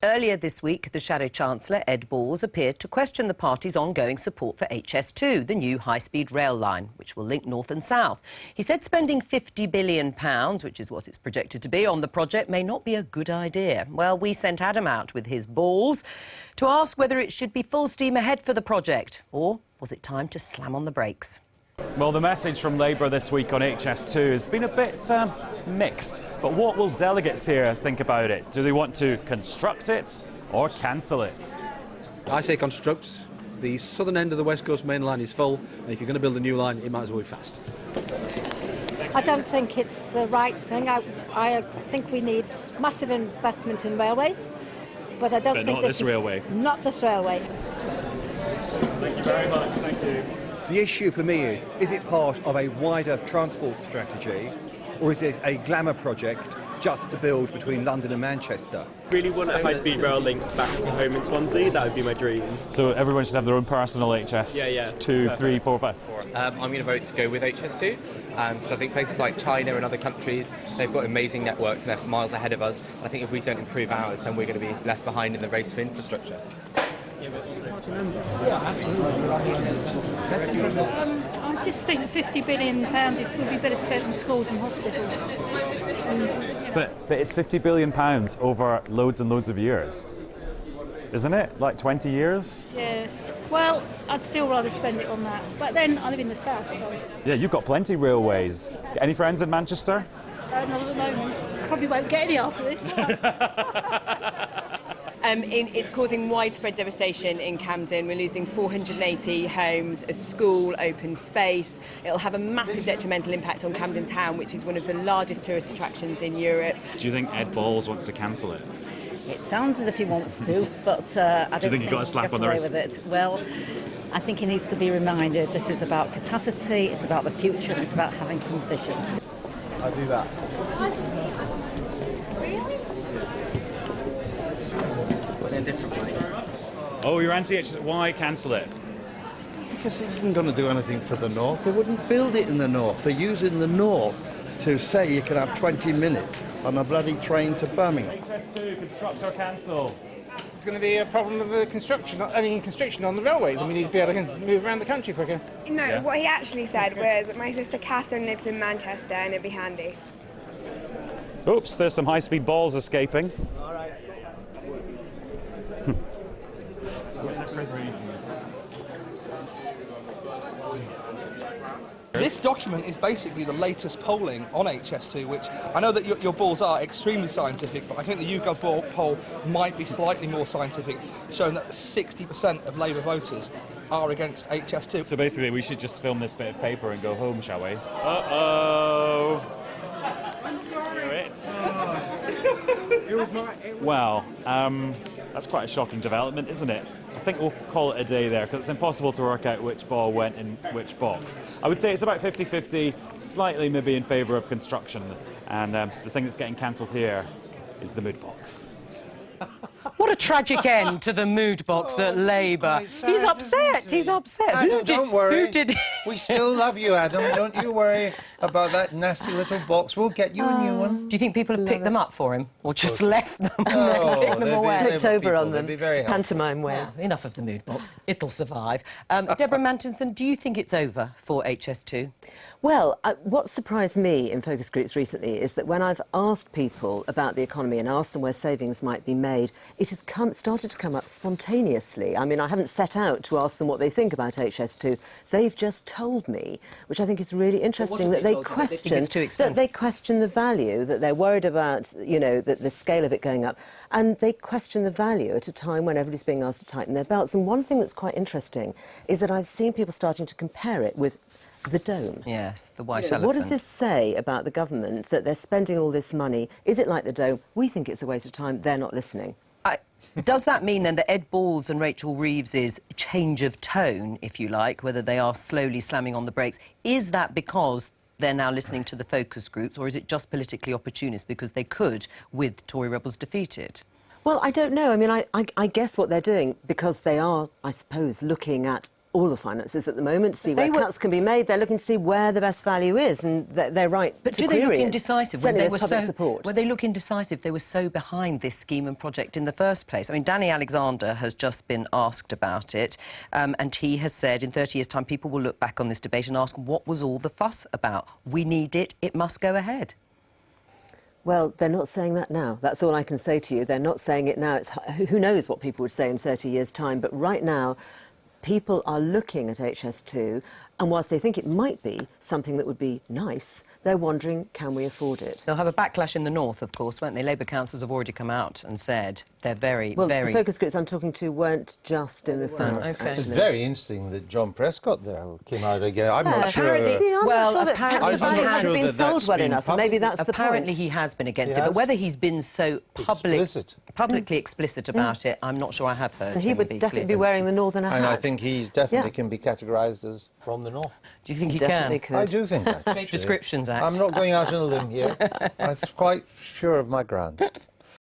Earlier this week, the Shadow Chancellor, Ed Balls, appeared to question the party's ongoing support for HS2, the new high-speed rail line, which will link north and south. He said spending £50 billion, which is what it's projected to be, on the project may not be a good idea. Well, we sent Adam out with his balls to ask whether it should be full steam ahead for the project, or was it time to slam on the brakes? Well, the message from Labour this week on HS2 has been a bit mixed. But what will delegates here think about it? Do they want to construct it or cancel it? I say construct. The southern end of the West Coast main line is full, and if you're going to build a new line, it might as well be fast. I don't think it's the right thing. I think we need massive investment in railways, but I don't think not this railway. Not this railway. Thank you very much. Thank you. The issue for me is it part of a wider transport strategy, or is it a glamour project just to build between London and Manchester? Really want a high-speed rail link back to home in Swansea. That would be my dream. So everyone should have their own personal HS? Yeah. 2, 3, 4, 5. I'm going to vote to go with HS2 because I think places like China and other countries, they've got amazing networks and they're miles ahead of us. And I think if we don't improve ours, then we're going to be left behind in the race for infrastructure. I just think £50 billion would be better spent on schools and hospitals. But it's £50 billion over loads and loads of years, isn't it? Like 20 years? Yes. Well, I'd still rather spend it on that. But then I live in the south, so... Yeah, you've got plenty of railways. Any friends in Manchester? Not at the moment. Probably won't get any after this, will I? It's causing widespread devastation in Camden. We're losing 480 homes, a school, open space. It'll have a massive detrimental impact on Camden Town, which is one of the largest tourist attractions in Europe. Do you think Ed Balls wants to cancel it? It sounds as if he wants to, but I don't think he gets away with it. Well, I think he needs to be reminded this is about capacity, it's about the future, and it's about having some vision. I'll do that. In a different way. Oh, you're anti-HS. Why cancel it? Because it isn't going to do anything for the north. They wouldn't build it in the north. They're using the north to say you can have 20 minutes on a bloody train to Birmingham. HS2, construct or cancel? It's going to be a problem with the construction on the railways, and we need to be able to move around the country quicker. No, what he actually said was, my sister Catherine lives in Manchester and it'd be handy. Oops, there's some high-speed balls escaping. All right. This document is basically the latest polling on HS2, which I know that your balls are extremely scientific, but I think the YouGov poll might be slightly more scientific, showing that 60% of Labour voters are against HS2. So basically we should just film this bit of paper and go home, shall we? Uh-oh. I'm sorry. It was well, that's quite a shocking development, isn't it? I think we'll call it a day there, because it's impossible to work out which ball went in which box. I would say it's about 50-50, slightly maybe in favour of construction, and the thing that's getting cancelled here is the mood box. What a tragic end to the mood box at Labour. Sad, he's upset. He's upset. Adam, don't worry. Who did? We still love you, Adam. Don't you worry about that nasty little box. We'll get you a new one. Do you think people have picked them up for him, or just left them and No, picked them away? Slipped over on them. They'd be very helpful. Pantomime way. Well, enough of the mood box. It'll survive. Deborah Mattinson, do you think it's over for HS2? Well, what surprised me in focus groups recently is that when I've asked people about the economy and asked them where savings might be made, it has started to come up spontaneously. I mean, I haven't set out to ask them what they think about HS2. They've just told me, which I think is really interesting, that they question the value, that they're worried about, you know, the scale of it going up, and they question the value at a time when everybody's being asked to tighten their belts. And one thing that's quite interesting is that I've seen people starting to compare it with the dome. Yes, the white elephant. What does this say about the government, that they're spending all this money? Is it like the dome? We think it's a waste of time. They're not listening. Does that mean, then, that Ed Balls and Rachel Reeves's change of tone, if you like, whether they are slowly slamming on the brakes, is that because they're now listening to the focus groups, or is it just politically opportunist because they could, with Tory rebels defeated? Well, I don't know. I mean, I guess what they're doing, because they are, I suppose, looking at all the finances at the moment, to see where cuts can be made. They're looking to see where the best value is, and they're right But to do they look query it. indecisive? Certainly When there's public support. Were they look indecisive? They were so behind this scheme and project in the first place. I mean, Danny Alexander has just been asked about it, and he has said in 30 years' time people will look back on this debate and ask, what was all the fuss about? We need it, it must go ahead. Well, they're not saying that now. That's all I can say to you. They're not saying it now. Who knows what people would say in 30 years' time, but right now people are looking at HS2, and whilst they think it might be something that would be nice, they're wondering, can we afford it? They'll have a backlash in the north, of course, won't they? Labour councillors have already come out and said they're very, the focus groups I'm talking to weren't just in the south, okay. It's very interesting that John Prescott there came out again. I'm not sure. I'm not sure that perhaps the value hasn't been sold well enough, and maybe that's the point. Apparently he has been against it, but whether he's been so publicly explicit about it, I'm not sure I have heard. And he would definitely be wearing the northern hat. And I think he's definitely can be categorised as from the north. Do you think he definitely can? could. I do think that. Descriptions Act. I'm not going out on a limb here. I'm quite sure of my ground.